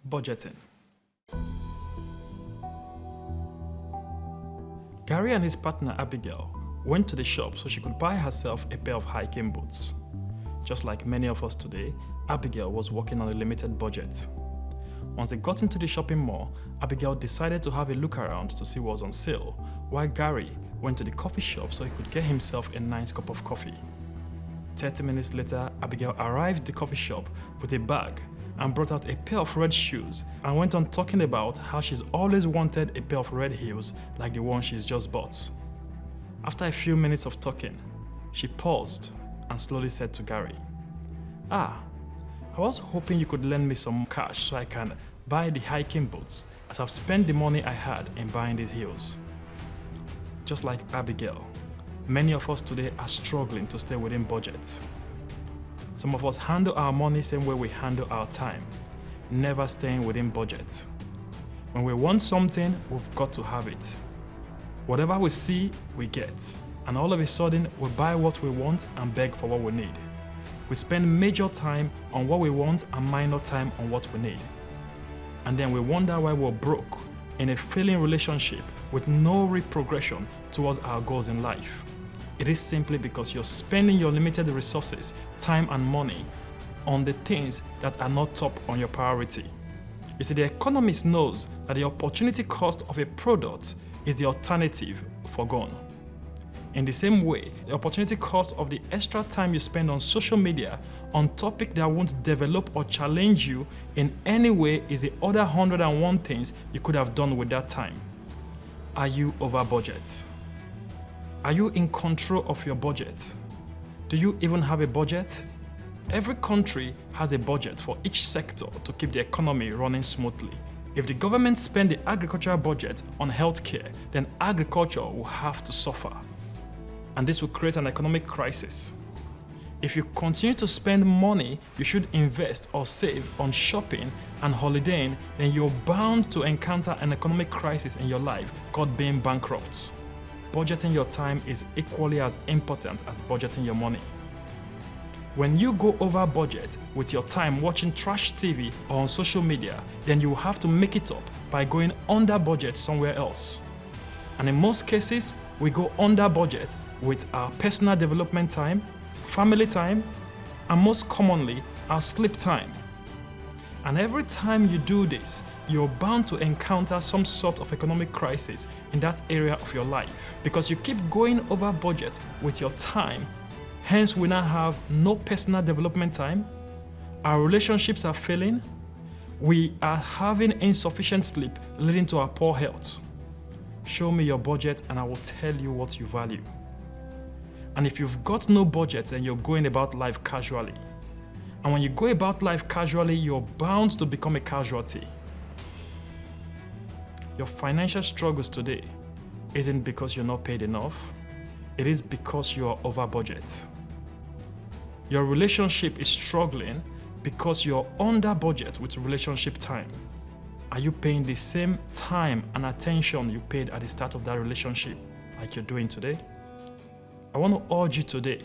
Budgeting. Gary and his partner Abigail went to the shop so she could buy herself a pair of hiking boots. Just like many of us today, Abigail was working on a limited budget. Once they got into the shopping mall, Abigail decided to have a look around to see what was on sale, while Gary went to the coffee shop so he could get himself a nice cup of coffee. 30 minutes later, Abigail arrived at the coffee shop with a bag and brought out a pair of red shoes and went on talking about how she's always wanted a pair of red heels like the one she's just bought. After a few minutes of talking, she paused and slowly said to Gary, I was hoping you could lend me some cash so I can buy the hiking boots, as I've spent the money I had in buying these heels. Just like Abigail, many of us today are struggling to stay within budget. Some of us handle our money same way we handle our time, never staying within budget. When we want something, we've got to have it. Whatever we see, we get. And all of a sudden, we buy what we want and beg for what we need. We spend major time on what we want and minor time on what we need. And then we wonder why we're broke in a failing relationship with no real progression towards our goals in life. It is simply because you're spending your limited resources, time and money on the things that are not top on your priority. You see, the economist knows that the opportunity cost of a product is the alternative forgone. In the same way, the opportunity cost of the extra time you spend on social media on topics that won't develop or challenge you in any way is the other 101 things you could have done with that time. Are you over budget? Are you in control of your budget? Do you even have a budget? Every country has a budget for each sector to keep the economy running smoothly. If the government spend the agricultural budget on healthcare, then agriculture will have to suffer. And this will create an economic crisis. If you continue to spend money you should invest or save on shopping and holidaying, then you're bound to encounter an economic crisis in your life called being bankrupt. Budgeting your time is equally as important as budgeting your money. When you go over budget with your time watching trash TV or on social media, then you will have to make it up by going under budget somewhere else. And in most cases, we go under budget with our personal development time, family time, and most commonly, our sleep time. And every time you do this, you're bound to encounter some sort of economic crisis in that area of your life because you keep going over budget with your time. Hence, we now have no personal development time, our relationships are failing, we are having insufficient sleep leading to our poor health. Show me your budget and I will tell you what you value. And if you've got no budget, then you're going about life casually. And when you go about life casually, you're bound to become a casualty. Your financial struggles today isn't because you're not paid enough. It is because you are over budget. Your relationship is struggling because you're under budget with relationship time. Are you paying the same time and attention you paid at the start of that relationship like you're doing today? I want to urge you today,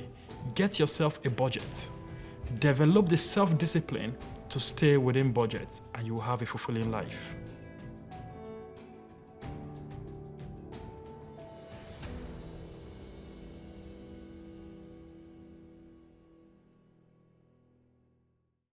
get yourself a budget. Develop the self-discipline to stay within budget and you will have a fulfilling life.